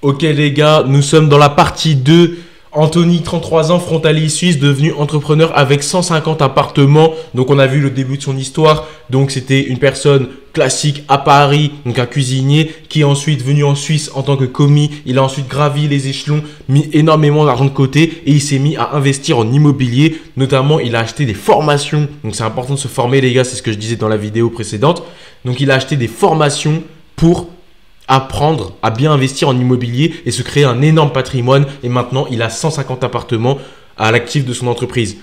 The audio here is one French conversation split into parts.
Ok les gars, nous sommes dans la partie 2. Anthony, 33 ans, frontalier suisse, devenu entrepreneur avec 150 appartements. Donc on a vu le début de son histoire. Donc c'était une personne classique à Paris, donc un cuisinier, qui est ensuite venu en Suisse en tant que commis. Il a ensuite gravi les échelons, mis énormément d'argent de côté et il s'est mis à investir en immobilier. Notamment, il a acheté des formations. Donc c'est important de se former les gars, c'est ce que je disais dans la vidéo précédente. Donc il a acheté des formations pour apprendre à bien investir en immobilier et se créer un énorme patrimoine. Et maintenant, il a 150 appartements à l'actif de son entreprise.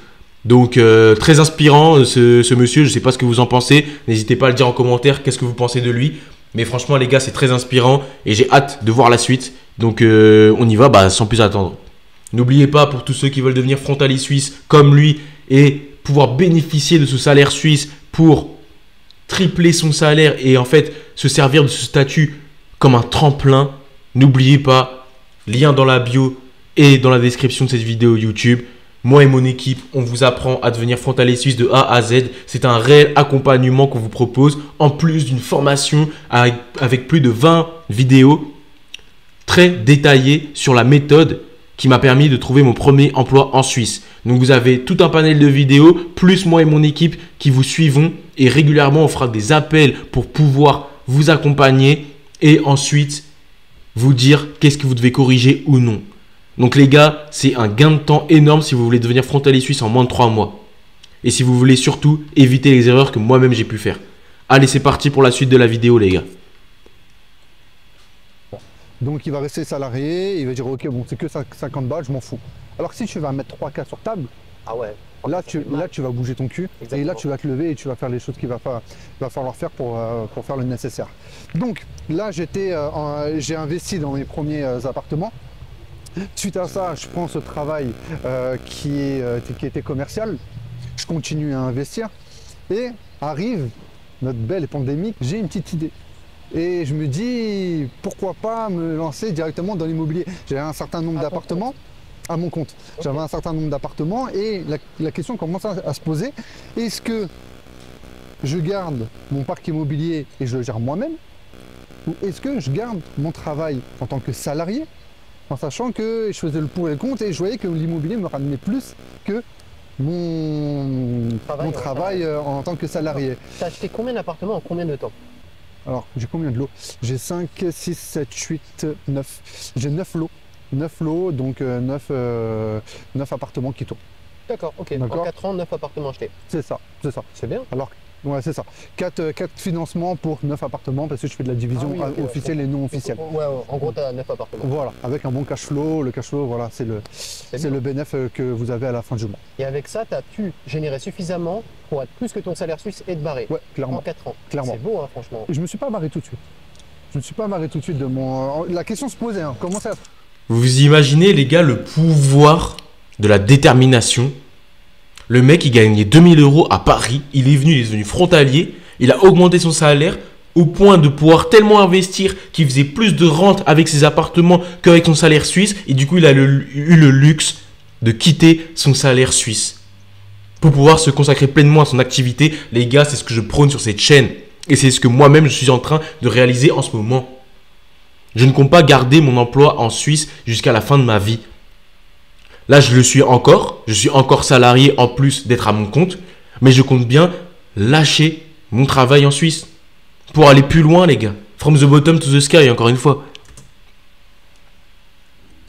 Donc, très inspirant ce monsieur. Je ne sais pas ce que vous en pensez. N'hésitez pas à le dire en commentaire. Qu'est-ce que vous pensez de lui? Mais franchement, les gars, c'est très inspirant et j'ai hâte de voir la suite. Donc, on y va sans plus attendre. N'oubliez pas, pour tous ceux qui veulent devenir frontalier suisse comme lui et pouvoir bénéficier de ce salaire suisse pour tripler son salaire et en fait se servir de ce statut comme un tremplin, n'oubliez pas, lien dans la bio et dans la description de cette vidéo YouTube. Moi et mon équipe, on vous apprend à devenir frontalier suisse de A à Z. C'est un réel accompagnement qu'on vous propose, en plus d'une formation avec plus de 20 vidéos très détaillées sur la méthode qui m'a permis de trouver mon premier emploi en Suisse. Donc vous avez tout un panel de vidéos, plus moi et mon équipe qui vous suivons. Et régulièrement, on fera des appels pour pouvoir vous accompagner et ensuite vous dire qu'est-ce que vous devez corriger ou non. Donc les gars, c'est un gain de temps énorme si vous voulez devenir frontalier suisse en moins de 3 mois. Et si vous voulez surtout éviter les erreurs que moi-même j'ai pu faire. Allez, c'est parti pour la suite de la vidéo les gars. Donc il va rester salarié, il va dire ok bon c'est que 50 balles, je m'en fous. Alors que si tu vas mettre 3K sur table, Ah ouais. là tu vas bouger ton cul. Exactement. Et là tu vas te lever et tu vas faire les choses qu'il va falloir faire pour faire le nécessaire. Donc là j'ai investi dans mes premiers appartements. Suite à ça, je prends ce travail qui était commercial, je continue à investir et arrive notre belle pandémie, j'ai une petite idée. Et je me dis, pourquoi pas me lancer directement dans l'immobilier. J'avais un certain nombre d'appartements à mon compte. J'avais un certain nombre d'appartements et la question commence à se poser. Est-ce que je garde mon parc immobilier et je le gère moi-même? Ou est-ce que je garde mon travail en tant que salarié, en sachant que je faisais le pour et le contre et je voyais que l'immobilier me ramenait plus que mon travail en tant que salarié. T'as acheté combien d'appartements en combien de temps? Alors, j'ai combien de lots? J'ai 5, 6, 7, 8, 9. J'ai 9 lots. 9 lots, donc 9 appartements qui tournent. D'accord, ok. En 4 ans, 9 appartements achetés. C'est ça, c'est ça. C'est bien. Alors, ouais, c'est ça. 4 financements pour 9 appartements parce que je fais de la division officielle et non officielle. Ouais, en gros, tu as 9 appartements. Voilà, avec un bon cash flow. Le cash flow, voilà, c'est le bénéfice que vous avez à la fin du mois. Et avec ça, tu as pu générer suffisamment pour être plus que ton salaire suisse et te barrer. Ouais, clairement. En 4 ans. Clairement. C'est beau, hein, franchement. Je me suis pas barré tout de suite. Je me suis pas barré tout de suite de mon... La question se posait, hein, comment ça... Vous imaginez les gars le pouvoir de la détermination? Le mec il gagnait 2000 € à Paris, il est devenu frontalier, il a augmenté son salaire au point de pouvoir tellement investir qu'il faisait plus de rente avec ses appartements qu'avec son salaire suisse et du coup il a eu le luxe de quitter son salaire suisse pour pouvoir se consacrer pleinement à son activité. Les gars, c'est ce que je prône sur cette chaîne et c'est ce que moi-même je suis en train de réaliser en ce moment. Je ne compte pas garder mon emploi en Suisse jusqu'à la fin de ma vie. Là, je suis encore salarié en plus d'être à mon compte, mais je compte bien lâcher mon travail en Suisse pour aller plus loin, les gars. From the bottom to the sky, encore une fois.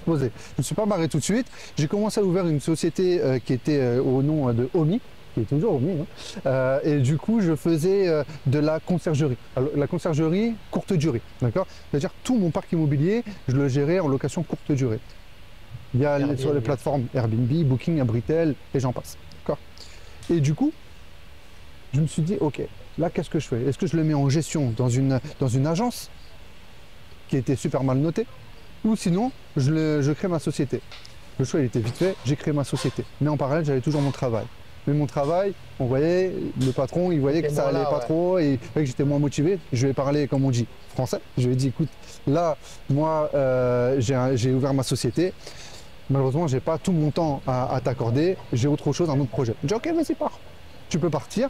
Je ne me suis pas barré tout de suite. J'ai commencé à ouvrir une société qui était au nom de Omi, qui est toujours Omi. Hein. Et du coup, je faisais de la conciergerie. Alors, la conciergerie courte durée, d'accord? C'est-à-dire tout mon parc immobilier, je le gérais en location courte durée. Il y a sur les plateformes Airbnb, Booking, Abritel et j'en passe. Et du coup, je me suis dit, ok, là qu'est-ce que je fais? Est-ce que je le mets en gestion dans une agence qui était super mal notée? Ou sinon, je crée ma société. Le choix il était vite fait, j'ai créé ma société. Mais en parallèle, j'avais toujours mon travail. Mais mon travail, on voyait, le patron, il voyait que ça allait pas trop et que j'étais moins motivé. Je lui ai parlé, comme on dit, français. Je lui ai dit, écoute, là, moi, j'ai ouvert ma société. Malheureusement, j'ai pas tout mon temps à t'accorder. J'ai autre chose, un autre projet. Je dis, ok, vas-y, pars. Tu peux partir.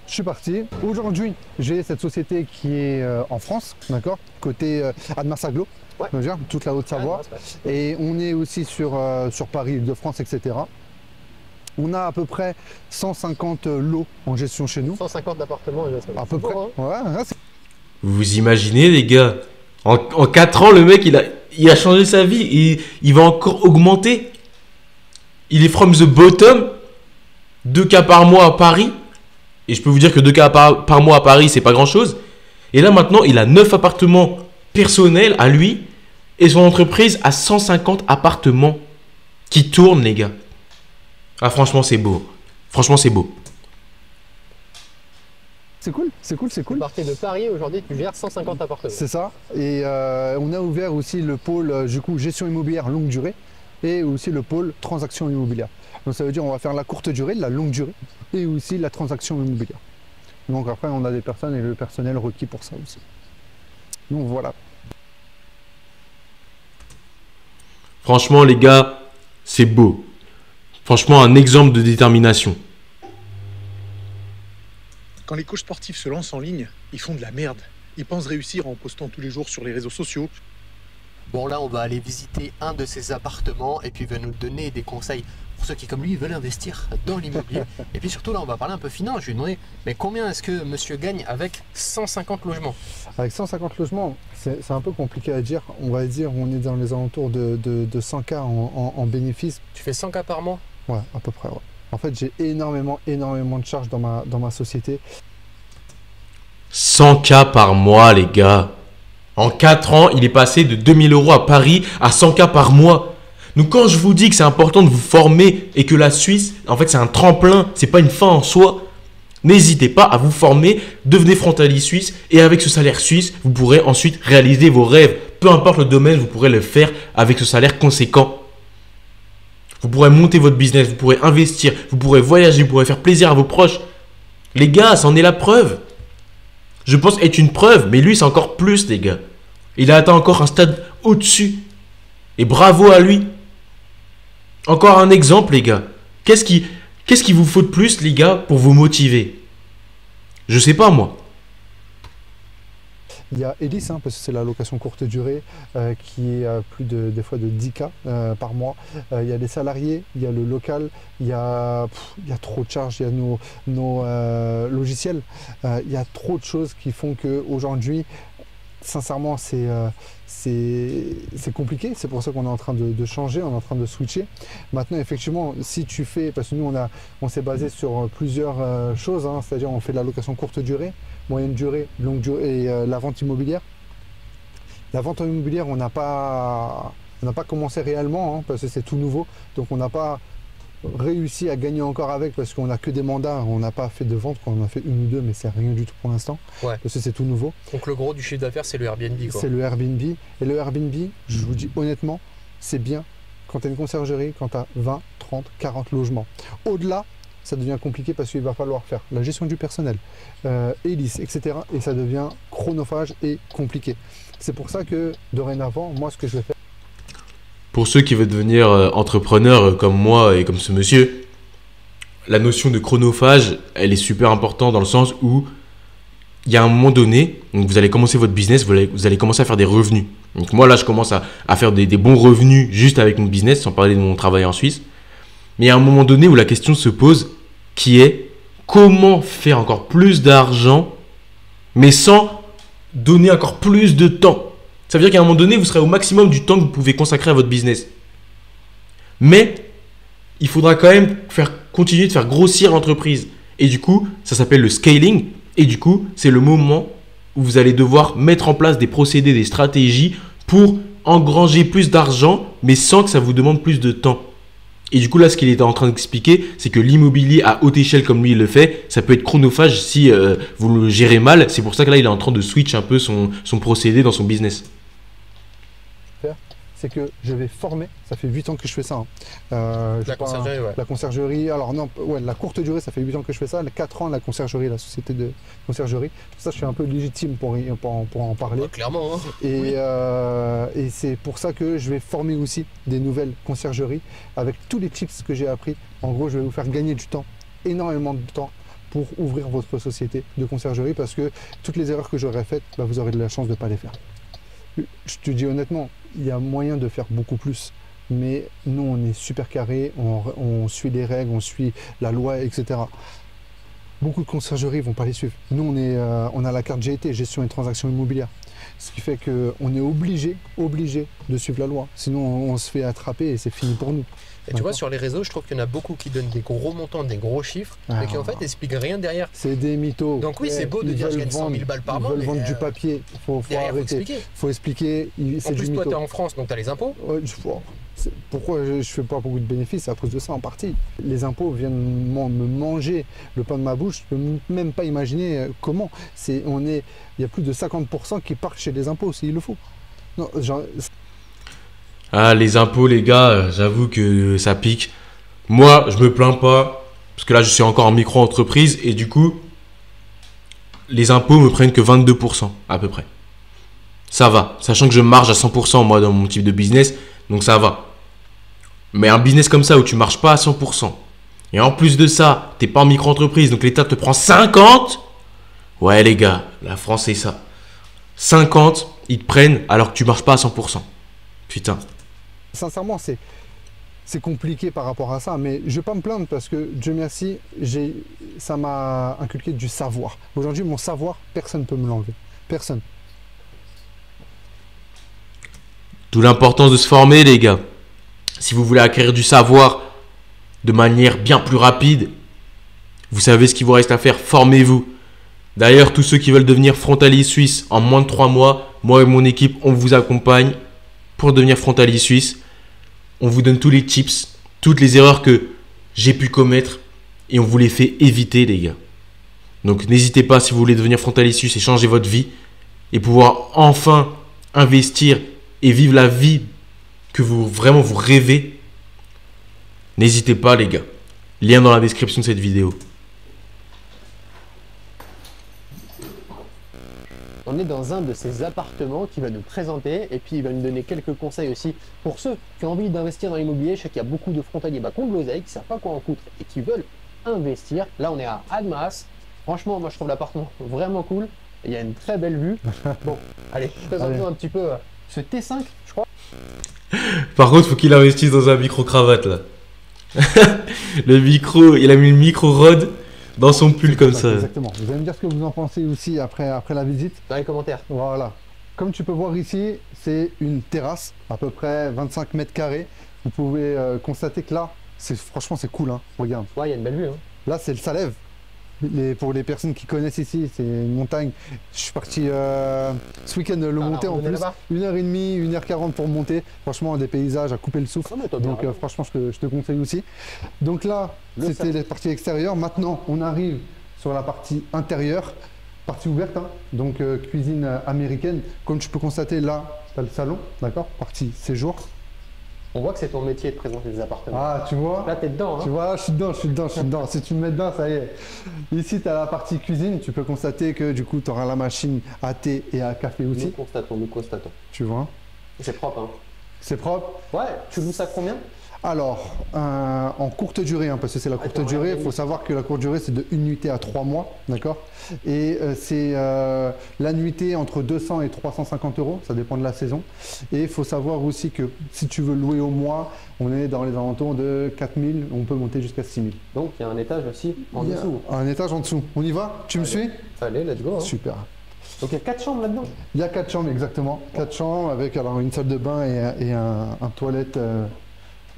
je suis parti. Aujourd'hui, j'ai cette société qui est en France, d'accord, côté Annemasse-Agglo, toute la Haute-Savoie. Et on est aussi sur Paris, Île-de-France, etc. On a à peu près 150 lots en gestion chez nous. 150 appartements en gestion. À peu près. Hein. Ouais, Vous vous imaginez, les gars, en 4 ans, le mec, il a changé sa vie et il va encore augmenter. Il est from the bottom, 2 cas par mois à Paris. Et je peux vous dire que 2 cas par mois à Paris, c'est pas grand-chose. Et là, maintenant, il a 9 appartements personnels à lui et son entreprise a 150 appartements qui tournent, les gars. Ah, franchement, c'est beau. Franchement, c'est beau. c'est cool. Tu partais de Paris, aujourd'hui tu gères 150 appartements. C'est ça. Et on a ouvert aussi le pôle du coup gestion immobilière longue durée et aussi le pôle transaction immobilière. Donc ça veut dire on va faire la courte durée, la longue durée et aussi la transaction immobilière. Donc après on a des personnes et le personnel requis pour ça aussi. Donc voilà. Franchement, les gars, c'est beau. Franchement, un exemple de détermination. Quand les coachs sportifs se lancent en ligne, ils font de la merde. Ils pensent réussir en postant tous les jours sur les réseaux sociaux. Bon là on va aller visiter un de ses appartements et puis il va nous donner des conseils pour ceux qui comme lui veulent investir dans l'immobilier. Et puis surtout là on va parler un peu finance. Je lui ai demandé mais combien est-ce que monsieur gagne avec 150 logements? Avec 150 logements, c'est un peu compliqué à dire. On va dire on est dans les alentours de 100K en bénéfice. Tu fais 100K par mois? Ouais, à peu près. Ouais. En fait, j'ai énormément de charges dans ma société. 100K par mois, les gars. En 4 ans, il est passé de 2000 € à Paris à 100K par mois. Donc quand je vous dis que c'est important de vous former et que la Suisse, en fait, c'est un tremplin, c'est pas une fin en soi, n'hésitez pas à vous former, devenez frontalier suisse et avec ce salaire suisse, vous pourrez ensuite réaliser vos rêves. Peu importe le domaine, vous pourrez le faire avec ce salaire conséquent. Vous pourrez monter votre business, vous pourrez investir, vous pourrez voyager, vous pourrez faire plaisir à vos proches. Les gars, c'en est la preuve. Je pense être une preuve, mais lui, c'est encore plus, les gars. Il a atteint encore un stade au-dessus. Et bravo à lui. Encore un exemple, les gars. Qu'est-ce qu'il vous faut de plus, les gars, pour vous motiver? Je sais pas, moi. Il y a Elis, parce que c'est la location courte durée qui est à plus des fois de 10K par mois. Il y a les salariés, il y a le local, il y a trop de charges, il y a nos logiciels. Il y a trop de choses qui font qu'aujourd'hui, sincèrement, c'est compliqué. C'est pour ça qu'on est en train de changer, on est en train de switcher. Maintenant, effectivement, si tu fais, parce que nous, on s'est basé sur plusieurs choses, c'est-à-dire on fait de la location courte durée, moyenne durée, longue durée et la vente immobilière. La vente immobilière, on n'a pas commencé réellement parce que c'est tout nouveau. Donc on n'a pas réussi à gagner encore avec parce qu'on n'a que des mandats. On n'a pas fait de vente, on en a fait une ou deux, mais c'est rien du tout pour l'instant. Ouais. Parce que c'est tout nouveau. Donc le gros du chiffre d'affaires, c'est le Airbnb, quoi. C'est le Airbnb. Et le Airbnb, je vous dis honnêtement, c'est bien quand tu as une conciergerie, quand tu as 20, 30, 40 logements. Au-delà, ça devient compliqué parce qu'il va falloir faire la gestion du personnel, Elis, etc. Et ça devient chronophage et compliqué. C'est pour ça que dorénavant, moi, ce que je vais faire. Pour ceux qui veulent devenir entrepreneurs comme moi et comme ce monsieur, la notion de chronophage, elle est super importante dans le sens où il y a un moment donné, donc vous allez commencer votre business, vous allez commencer à faire des revenus. Donc moi là, je commence à faire des bons revenus juste avec mon business, sans parler de mon travail en Suisse. Mais il y a un moment donné où la question se pose qui est comment faire encore plus d'argent mais sans donner encore plus de temps. Ça veut dire qu'à un moment donné, vous serez au maximum du temps que vous pouvez consacrer à votre business. Mais il faudra quand même continuer de faire grossir l'entreprise. Et du coup, ça s'appelle le scaling. Et du coup, c'est le moment où vous allez devoir mettre en place des procédés, des stratégies pour engranger plus d'argent, mais sans que ça vous demande plus de temps. Et du coup, là, ce qu'il était en train d'expliquer, c'est que l'immobilier à haute échelle, comme lui il le fait, ça peut être chronophage si vous le gérez mal. C'est pour ça que là, il est en train de switch un peu son procédé dans son business. C'est que je vais former, ça fait 8 ans que je fais ça. La conciergerie, ouais. La conciergerie, alors non, ouais, la courte durée, ça fait 8 ans que je fais ça. 4 ans, la conciergerie, la société de conciergerie. Pour ça, je suis un peu légitime pour en parler. Ouais, clairement. Hein. Et c'est pour ça que je vais former aussi des nouvelles conciergeries avec tous les tips que j'ai appris. En gros, je vais vous faire gagner du temps, énormément de temps, pour ouvrir votre société de conciergerie parce que toutes les erreurs que j'aurais faites, bah, vous aurez de la chance de ne pas les faire. Je te dis honnêtement, il y a moyen de faire beaucoup plus. Mais nous, on est super carré, on suit les règles, on suit la loi, etc. Beaucoup de conciergeries ne vont pas les suivre. Nous, on a la carte GET, gestion et transactions immobilières. Ce qui fait qu'on est obligé de suivre la loi. Sinon, on se fait attraper et c'est fini pour nous. Et tu vois, sur les réseaux, je trouve qu'il y en a beaucoup qui donnent des gros montants, des gros chiffres, mais qui en fait n'expliquent rien derrière. C'est des mythos. Donc oui, c'est beau de dire que je gagne 100 000 balles par mois. Ils veulent vendre du papier. Faut arrêter. Faut expliquer. En plus, toi, tu es en France, donc tu as les impôts. Pourquoi je ne fais pas beaucoup de bénéfices? C'est à cause de ça en partie. Les impôts viennent me manger le pain de ma bouche. Je ne peux même pas imaginer comment. Il y a plus de 50% qui partent chez les impôts s'il le faut. Non, Ah, les impôts, les gars, j'avoue que ça pique. Moi, je me plains pas, parce que là, je suis encore en micro-entreprise, et du coup, les impôts me prennent que 22%, à peu près. Ça va, sachant que je marge à 100%, moi, dans mon type de business, donc ça va. Mais un business comme ça, où tu marches pas à 100%, et en plus de ça, t'es pas en micro-entreprise, donc l'État te prend 50%. Ouais, les gars, la France, c'est ça. 50%, ils te prennent, alors que tu marches pas à 100%. Putain. Sincèrement, c'est compliqué par rapport à ça, mais je ne vais pas me plaindre parce que, Dieu merci, ça m'a inculqué du savoir. Aujourd'hui, mon savoir, personne ne peut me l'enlever. Personne. D'où l'importance de se former, les gars. Si vous voulez acquérir du savoir de manière bien plus rapide, vous savez ce qu'il vous reste à faire, formez-vous. D'ailleurs, tous ceux qui veulent devenir frontalier suisse en moins de 3 mois, moi et mon équipe, on vous accompagne pour devenir frontalier suisse. On vous donne tous les tips, toutes les erreurs que j'ai pu commettre et on vous les fait éviter, les gars. Donc n'hésitez pas, si vous voulez devenir frontalier suisse et changer votre vie et pouvoir enfin investir et vivre la vie que vous rêvez, n'hésitez pas, les gars. Lien dans la description de cette vidéo. On est dans un de ces appartements qui va nous présenter et puis il va nous donner quelques conseils aussi pour ceux qui ont envie d'investir dans l'immobilier. Je sais qu'il y a beaucoup de frontaliers qui ont de l'oseille, qui ne savent pas quoi en foutre et qui veulent investir. Là, on est à Annemasse. Franchement, moi, je trouve l'appartement vraiment cool. Il y a une très belle vue. Bon, allez, présente-nous un petit peu ce T5, je crois. Par contre, faut qu'il investisse dans un micro-cravate, là. Le micro, il a mis le micro-rod dans son pull comme ça. Exactement. Vous allez me dire ce que vous en pensez aussi après la visite. Dans les commentaires. Voilà. Comme tu peux voir ici, c'est une terrasse, à peu près 25 mètres carrés. Vous pouvez constater que là, franchement, c'est cool. Hein. Regarde. Ouais, il y a une belle vue. Hein. Là, c'est le Salève. Pour les personnes qui connaissent ici, c'est une montagne. Je suis parti ce week-end le monter en plus. 1h30, 1h40 pour monter. Franchement, des paysages à couper le souffle. Donc franchement, je te conseille aussi. Donc là, c'était la partie extérieure. Maintenant, on arrive sur la partie intérieure. Partie ouverte, hein. Donc cuisine américaine. Comme tu peux constater, là, tu as le salon, d'accord. Partie séjour. On voit que c'est ton métier de présenter des appartements. Ah, tu vois? Là, t'es dedans. Hein. Tu vois, je suis dedans. Si tu me mets dedans, ça y est. Ici, tu as la partie cuisine. Tu peux constater que du coup, tu auras la machine à thé et à café aussi. Nous constatons. Tu vois? C'est propre, hein? C'est propre? Ouais, tu loues ça combien? Alors, en courte durée, hein, parce que c'est la courte durée, il faut savoir que la courte durée, c'est de 1 nuitée à 3 mois, d'accord? Et c'est la nuitée entre 200 et 350 euros, ça dépend de la saison. Et il faut savoir aussi que si tu veux louer au mois, on est dans les alentours de 4000, on peut monter jusqu'à 6000. Donc, il y a un étage aussi en dessous. Un étage en dessous. On y va? Tu me suis? Allez, let's go. Hein. Super. Donc, il y a 4 chambres là-dedans? Il y a 4 chambres, exactement. 4 chambres avec alors, une salle de bain et un toilette.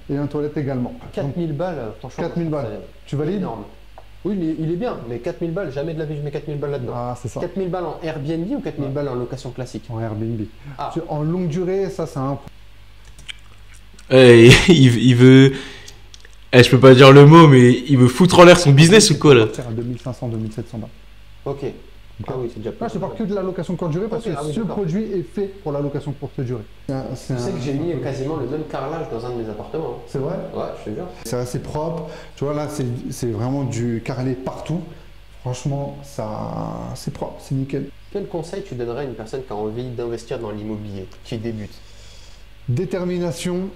Et un toilette également. 4000 balles, franchement. 4000 balles. Tu valides? Énorme. Oui, mais il est bien, mais 4000 balles, jamais de la vie je mets 4000 balles là-dedans. Ah, c'est ça. 4000 balles en Airbnb ou 4000 balles en location classique? En Airbnb. Ah. En longue durée, ça, c'est un. Il veut. Je peux pas dire le mot, mais il veut foutre en l'air son business ou quoi là? À 2500, 2700 balles. Ok. Ah oui, c'est déjà plus. Là, je te parle que de la location courte durée parce que ce produit est fait pour la location courte durée. Tu sais que j'ai mis quasiment le même carrelage dans un de mes appartements. C'est vrai? Ouais, je te jure. C'est assez propre. Tu vois, là, c'est vraiment du carrelé partout. Franchement, c'est propre, c'est nickel. Quel conseil tu donnerais à une personne qui a envie d'investir dans l'immobilier, qui débute? Détermination,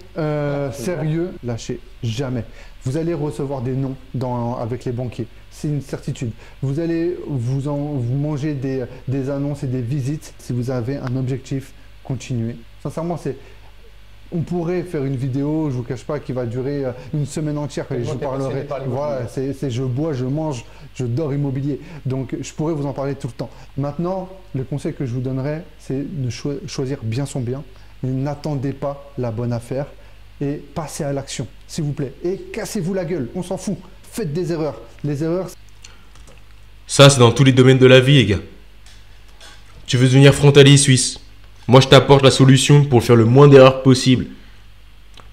sérieux, lâchez jamais. Vous allez recevoir des noms avec les banquiers, c'est une certitude. Vous allez vous manger des annonces et des visites. Si vous avez un objectif, continuez. Sincèrement, on pourrait faire une vidéo, je vous cache pas, qui va durer une semaine entière et je vous parlerai. Voilà, je bois, je mange, je dors immobilier. Donc je pourrais vous en parler tout le temps. Maintenant, le conseil que je vous donnerais, c'est de choisir bien son bien. N'attendez pas la bonne affaire et passez à l'action, s'il vous plaît. Et cassez-vous la gueule, on s'en fout. Faites des erreurs. Les erreurs, Ça, c'est dans tous les domaines de la vie, les gars. Tu veux devenir frontalier suisse? Moi, je t'apporte la solution pour faire le moins d'erreurs possible.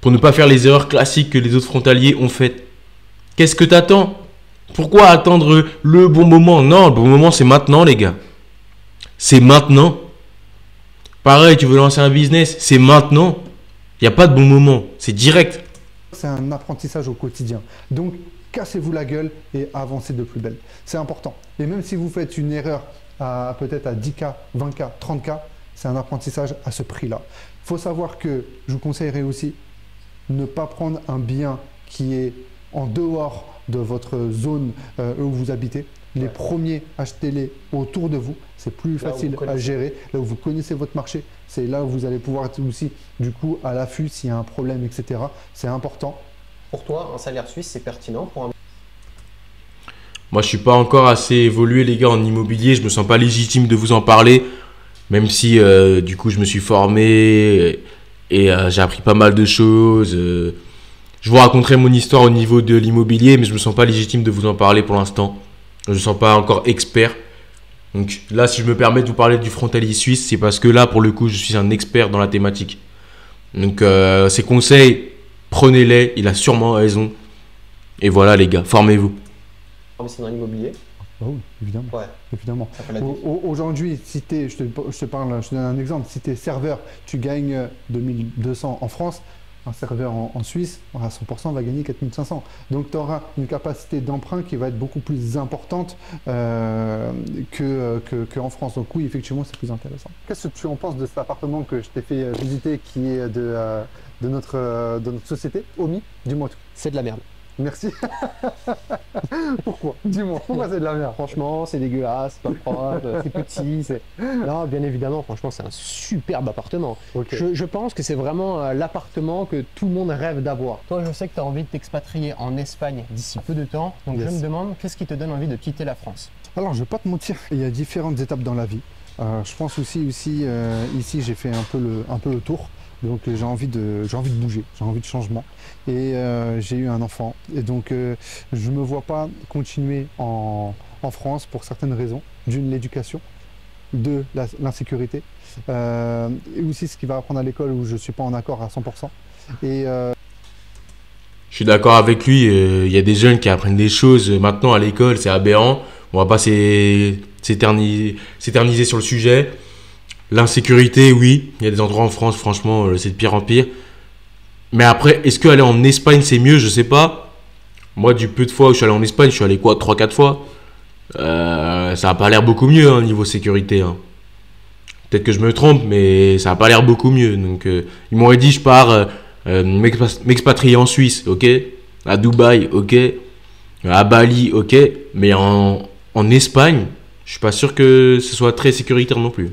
Pour ne pas faire les erreurs classiques que les autres frontaliers ont faites. Qu'est-ce que t'attends? Pourquoi attendre le bon moment? Non, le bon moment, c'est maintenant, les gars. C'est maintenant. Pareil, tu veux lancer un business, c'est maintenant. Il n'y a pas de bon moment, c'est direct. c'est un apprentissage au quotidien. Donc, cassez-vous la gueule et avancez de plus belle. C'est important. Et même si vous faites une erreur peut-être à 10K, 20K, 30K, c'est un apprentissage à ce prix-là. Il faut savoir que je vous conseillerais aussi ne pas prendre un bien qui est en dehors de votre zone où vous habitez. Les premiers, achetez-les autour de vous. C'est plus facile à gérer. Là où vous connaissez votre marché, c'est là où vous allez pouvoir être aussi du coup à l'affût s'il y a un problème, etc. C'est important. Pour toi, un salaire suisse, c'est pertinent pour un... Moi, je suis pas encore assez évolué, les gars, en immobilier. Je me sens pas légitime de vous en parler. Même si, du coup, je me suis formé et j'ai appris pas mal de choses. Je vous raconterai mon histoire au niveau de l'immobilier, mais je me sens pas légitime de vous en parler pour l'instant. Je ne me sens pas encore expert. Donc là, si je me permets de vous parler du frontalier suisse, c'est parce que là, pour le coup, je suis un expert dans la thématique. Donc, ces conseils, prenez-les. Il a sûrement raison. Et voilà, les gars, formez-vous. C'est dans l'immobilier. Oh oui, évidemment. Ouais. Évidemment. Ça fait la différence. Aujourd'hui, si je te donne un exemple. Si tu es serveur, tu gagnes 2200 en France. Un serveur en Suisse, à 100%, va gagner 4500. Donc, tu auras une capacité d'emprunt qui va être beaucoup plus importante qu'en France. Donc, oui, effectivement, c'est plus intéressant. Qu'est-ce que tu en penses de cet appartement que je t'ai fait visiter qui est de notre société, Omi? Dis-moi tout. C'est de la merde. Merci. Pourquoi? Dis-moi, pourquoi c'est de la merde? Franchement, c'est dégueulasse, c'est pas propre, c'est petit. Non, bien évidemment, franchement, c'est un superbe appartement. Ok. Je pense que c'est vraiment l'appartement que tout le monde rêve d'avoir. Toi, je sais que tu as envie de t'expatrier en Espagne d'ici peu de temps. Donc, Yes. je me demande, qu'est-ce qui te donne envie de quitter la France? Alors, je vais pas te mentir, il y a différentes étapes dans la vie. Je pense aussi ici, j'ai fait un peu le tour. Donc, j'ai envie de bouger, j'ai envie de changement. Et j'ai eu un enfant. Et donc, je ne me vois pas continuer en France pour certaines raisons. D'une, l'éducation. Deux, l'insécurité. Et aussi ce qu'il va apprendre à l'école où je ne suis pas en accord à 100%. Et Je suis d'accord avec lui. Il y a des jeunes qui apprennent des choses maintenant à l'école. C'est aberrant. On va pas s'éterniser sur le sujet. L'insécurité, oui. Il y a des endroits en France, franchement, c'est de pire en pire. Mais après, est-ce qu'aller en Espagne, c'est mieux? Je sais pas. Moi, du peu de fois où je suis allé en Espagne, je suis allé quoi, 3-4 fois. Ça a pas l'air beaucoup mieux, hein, niveau sécurité. Hein. Peut-être que je me trompe, mais ça a pas l'air beaucoup mieux. Donc, ils m'auraient dit, je pars m'expatrier en Suisse, ok? À Dubaï, ok? À Bali, ok? Mais en Espagne, je suis pas sûr que ce soit très sécuritaire non plus.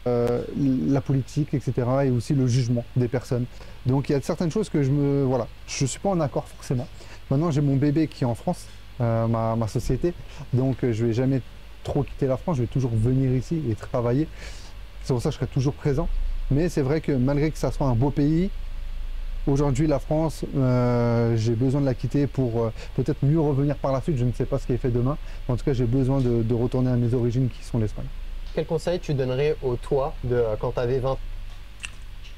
la politique, etc. Et aussi le jugement des personnes. Donc il y a certaines choses que je suis pas en accord forcément. Maintenant j'ai mon bébé qui est en France, ma société, donc je vais jamais trop quitter la France, je vais toujours venir ici et travailler. C'est pour ça que je serai toujours présent. Mais c'est vrai que malgré que ça soit un beau pays, aujourd'hui la France, j'ai besoin de la quitter pour peut-être mieux revenir par la suite. Je ne sais pas ce qui est fait demain. En tout cas j'ai besoin de retourner à mes origines qui sont l'Espagne. Quel conseil tu donnerais au toi de quand tu avais 20 ans?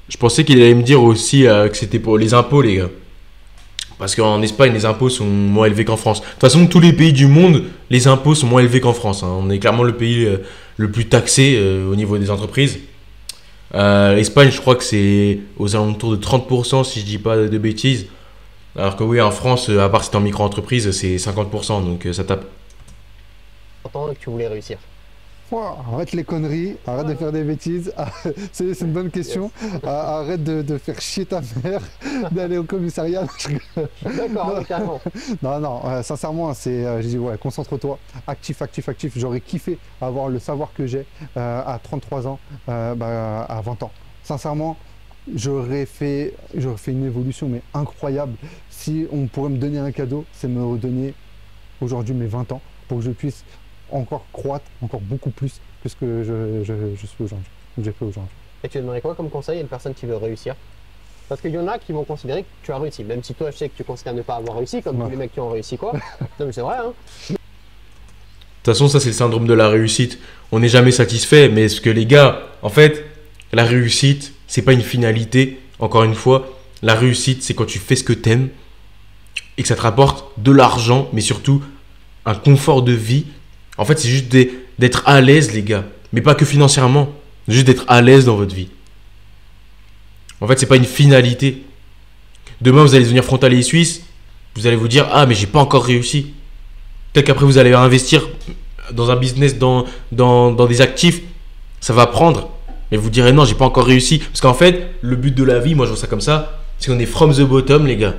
Je pensais qu'il allait me dire aussi que c'était pour les impôts, les gars. Parce qu'en Espagne, les impôts sont moins élevés qu'en France. De toute façon, tous les pays du monde, les impôts sont moins élevés qu'en France. Hein. On est clairement le pays le plus taxé au niveau des entreprises. L'Espagne, je crois que c'est aux alentours de 30%, si je dis pas de bêtises. Alors que oui, en France, à part si t'es en micro-entreprise, c'est 50%, donc ça tape. ans et que tu voulais réussir? Arrête les conneries, arrête de faire des bêtises. C'est une bonne question. Arrête de faire chier ta mère, d'aller au commissariat. D'accord, oui, carrément. Non, sincèrement, j'ai dit, ouais, concentre-toi. Actif. J'aurais kiffé avoir le savoir que j'ai à 33 ans, à 20 ans. Sincèrement, j'aurais fait une évolution, mais incroyable. Si on pourrait me donner un cadeau, c'est me redonner aujourd'hui mes 20 ans pour que je puisse encore croître, encore beaucoup plus que ce que je suis aujourd'hui, que j'ai fait aujourd'hui. Et tu donnerais quoi comme conseil à une personne qui veut réussir? Parce qu'il y en a qui vont considérer que tu as réussi, même si toi je sais que tu considères ne pas avoir réussi, comme tous les mecs qui ont réussi quoi. Non mais c'est vrai hein. De toute façon, ça c'est le syndrome de la réussite. On n'est jamais satisfait, mais ce que les gars, en fait, la réussite, c'est pas une finalité. Encore une fois, la réussite, c'est quand tu fais ce que t'aimes et que ça te rapporte de l'argent, mais surtout un confort de vie. En fait, c'est juste d'être à l'aise, les gars. Mais pas que financièrement. Juste d'être à l'aise dans votre vie. En fait, c'est pas une finalité. Demain, vous allez devenir frontalier suisse. Vous allez vous dire, ah, mais j'ai pas encore réussi. Peut-être qu'après, vous allez investir dans un business, dans des actifs. Ça va prendre. Mais vous direz, non, j'ai pas encore réussi. Parce qu'en fait, le but de la vie, moi, je vois ça comme ça. C'est qu'on est from the bottom, les gars.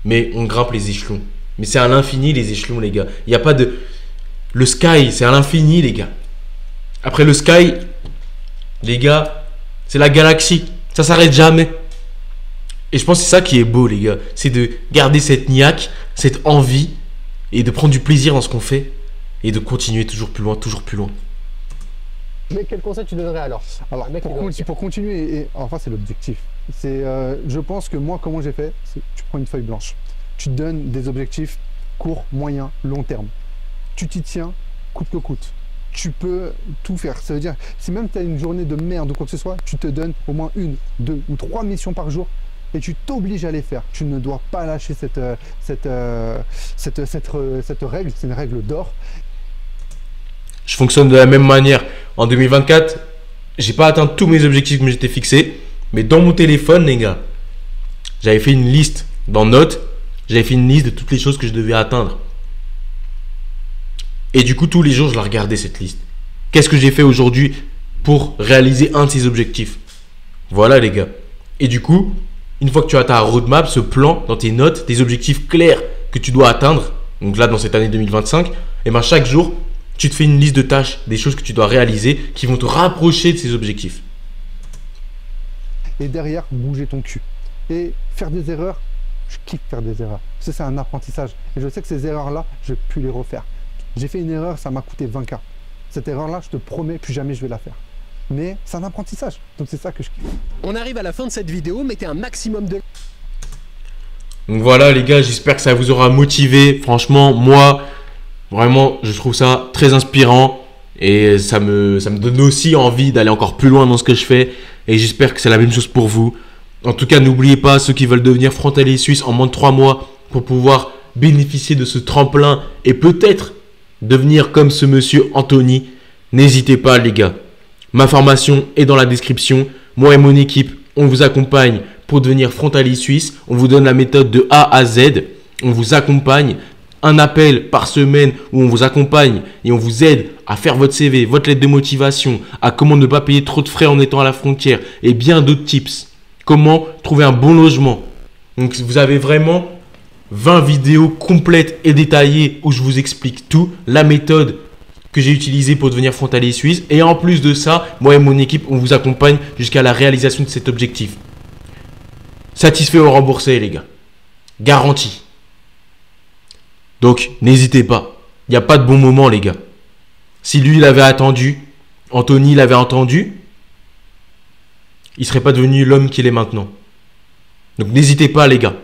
Mais on grimpe les échelons. Mais c'est à l'infini, les échelons, les gars. Il n'y a pas de... Le sky, c'est à l'infini, les gars. Après le sky, les gars, c'est la galaxie. Ça s'arrête jamais. Et je pense que c'est ça qui est beau, les gars. C'est de garder cette niaque, cette envie, et de prendre du plaisir dans ce qu'on fait, et de continuer toujours plus loin, toujours plus loin. Mais quel conseil tu donnerais alors? Pour continuer, et enfin c'est l'objectif. Je pense que moi, comment j'ai fait, tu prends une feuille blanche. Tu te donnes des objectifs court, moyen, long terme. Tu t'y tiens, coûte que coûte. Tu peux tout faire. Ça veut dire, si même tu as une journée de merde ou quoi que ce soit, tu te donnes au moins 1, 2 ou 3 missions par jour et tu t'obliges à les faire. Tu ne dois pas lâcher cette règle. C'est une règle d'or. Je fonctionne de la même manière. En 2024, j'ai pas atteint tous mes objectifs que je m'étais fixés, mais dans mon téléphone, les gars, j'avais fait une liste dans Notes. J'avais fait une liste de toutes les choses que je devais atteindre. Et du coup, tous les jours, je la regardais, cette liste. Qu'est-ce que j'ai fait aujourd'hui pour réaliser un de ces objectifs? Voilà, les gars. Et du coup, une fois que tu as ta roadmap, ce plan dans tes notes, tes objectifs clairs que tu dois atteindre, donc là, dans cette année 2025, et ben chaque jour, tu te fais une liste de tâches, des choses que tu dois réaliser qui vont te rapprocher de ces objectifs. Et derrière, bouger ton cul. Et faire des erreurs, je kiffe faire des erreurs. C'est un apprentissage. Et je sais que ces erreurs-là, je ne vais plus les refaire. J'ai fait une erreur, ça m'a coûté 20K. Cette erreur-là, je te promets, plus jamais je vais la faire. Mais c'est un apprentissage. Donc c'est ça que je kiffe. On arrive à la fin de cette vidéo, mettez un maximum de... Donc voilà, les gars, j'espère que ça vous aura motivé. Franchement, moi, vraiment, je trouve ça très inspirant. Et ça me donne aussi envie d'aller encore plus loin dans ce que je fais. Et j'espère que c'est la même chose pour vous. En tout cas, n'oubliez pas, ceux qui veulent devenir frontalier suisse en moins de 3 mois pour pouvoir bénéficier de ce tremplin et peut-être devenir comme ce monsieur Anthony, n'hésitez pas, les gars. Ma formation est dans la description. Moi et mon équipe, on vous accompagne pour devenir frontalier suisse. On vous donne la méthode de A à Z. On vous accompagne. Un appel par semaine où on vous accompagne et on vous aide à faire votre CV, votre lettre de motivation, à comment ne pas payer trop de frais en étant à la frontière et bien d'autres tips. Comment trouver un bon logement. Donc vous avez vraiment 20 vidéos complètes et détaillées où je vous explique tout, la méthode que j'ai utilisée pour devenir frontalier suisse. Et en plus de ça, moi et mon équipe, on vous accompagne jusqu'à la réalisation de cet objectif. Satisfait ou remboursé, les gars. Garanti. Donc, n'hésitez pas. Il n'y a pas de bon moment, les gars. Si lui, il avait attendu, Anthony l'avait entendu, il ne serait pas devenu l'homme qu'il est maintenant. Donc, n'hésitez pas, les gars.